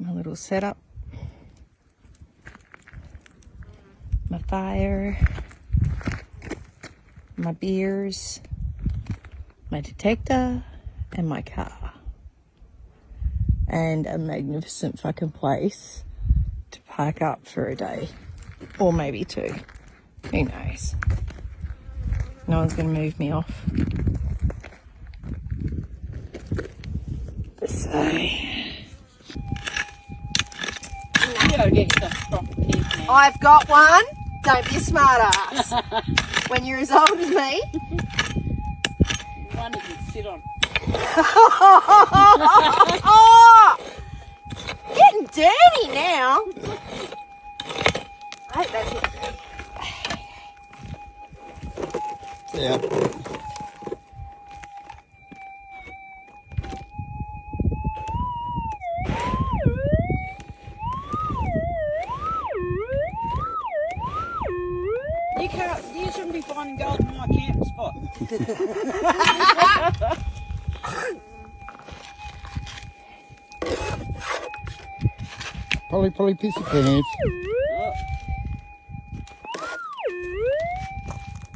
My little setup. My fire. My beers. My detector. And my car. And a magnificent fucking place to park up for a day. Or maybe two. Who knows? No one's going to move me off. So... You gotta get yourself a proper kid now. I've got one. Don't be a smart ass. When you're as old as me. One you can sit on. Getting dirty now. I hope that's not dirty. Yeah. You shouldn't be finding gold in my camp spot. Polly, pissy pants. Oh.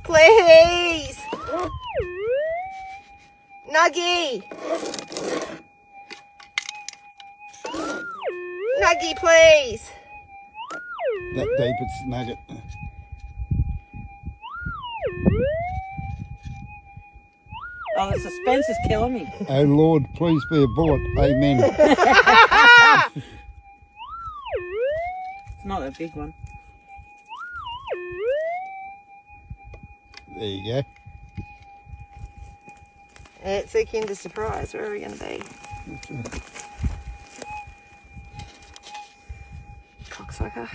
Please. Nuggie. Nuggie, please. That deep, it's nugget. Oh, the suspense is killing me. Oh Lord, please be a bullet. Amen. It's not a big one. There you go. It's a Kinder Surprise. Where are we going to be? Cocksucker.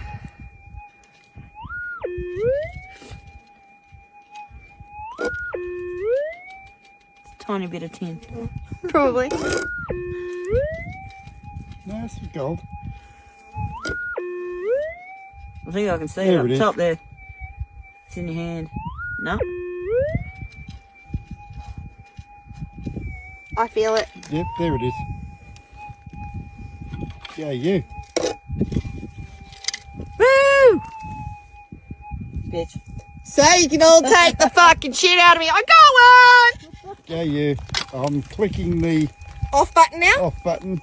Tiny bit of tin. Probably. No, it's gold. I think I can see There it it up is. top there. It's in your hand. No? I feel it. Yep, there it is. Yeah, you. Woo! Bitch. So you can all take the fucking shit out of me. I got one! Yeah, you. I'm clicking the Off button now. off button.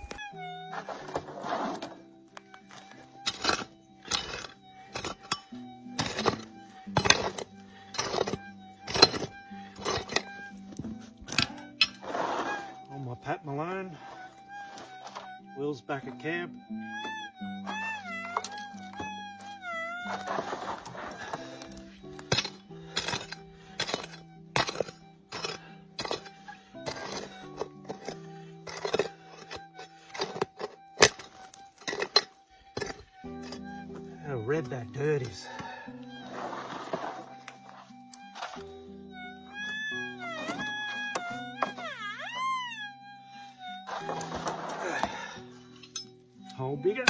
On my Pat Malone. Will's back at camp. How red that dirt is. Hole bigger.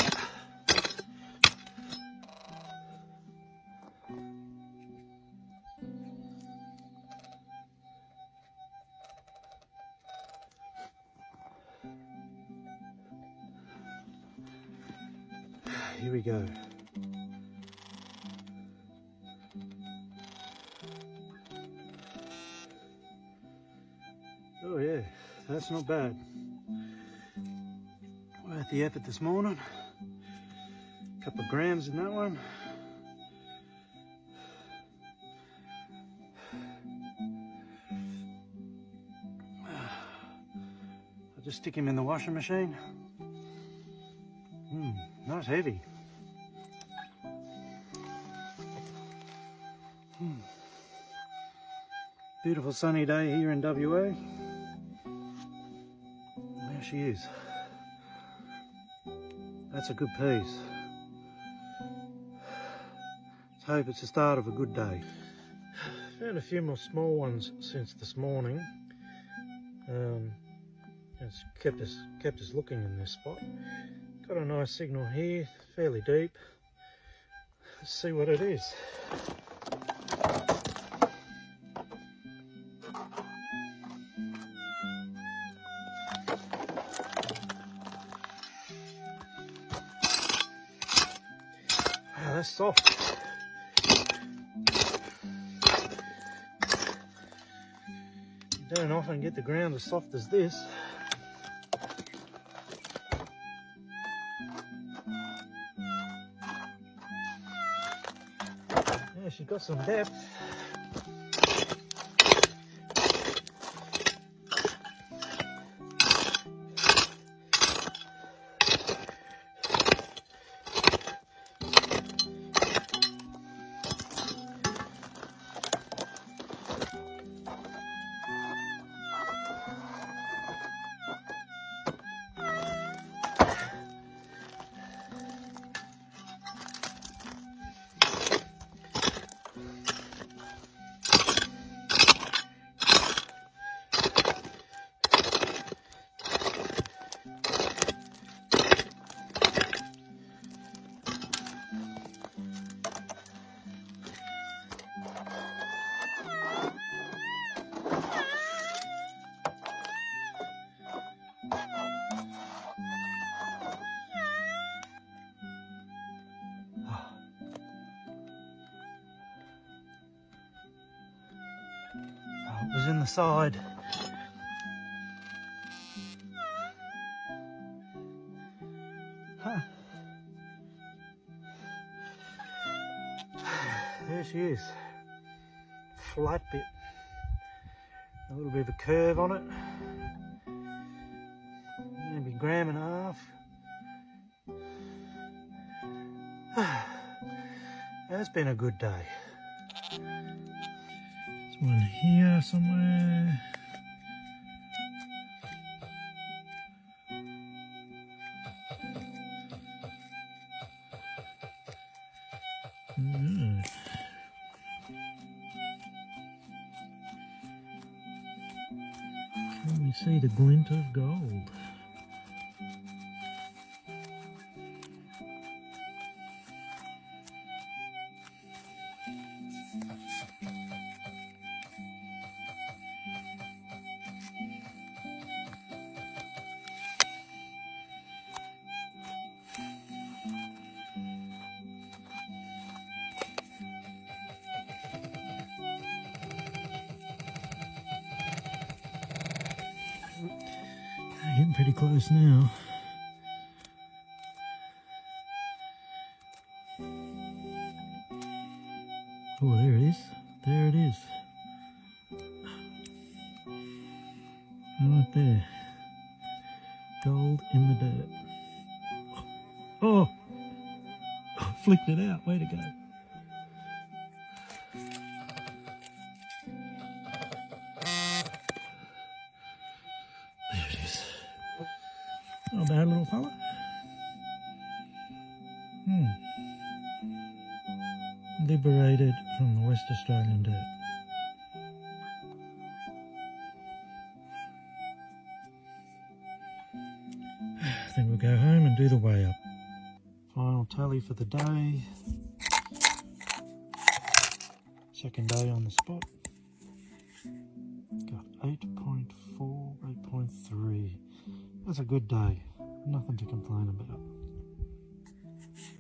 Here we go. Oh yeah, that's not bad. Worth the effort this morning. Couple of grams in that one. I'll just stick him in the washing machine. Not heavy. Beautiful sunny day here in WA. There she is. That's a good piece. Let's hope it's the start of a good day. Found a few more small ones since this morning. It's kept us looking in this spot. Got a nice signal here, fairly deep. Let's see what it is. that's soft. You don't often get the ground as soft as this. Yeah, she's got some depth. It was in the side. Huh. There she is. Flat bit. A little bit of a curve on it. Maybe a gram and a half. It's been a good day. There's one here somewhere. Can we see the glint of gold? Getting pretty close now. Oh, there it is. There it is. Right there. Gold in the dirt. Oh! Flicked it out. Way to go. There it is. Not a bad little fella. Liberated from the West Australian dirt. I think we'll go home and do the weigh up. Final tally for the day. Second day on the spot. Got 8.4, 8.3. That's a good day. Nothing to complain about.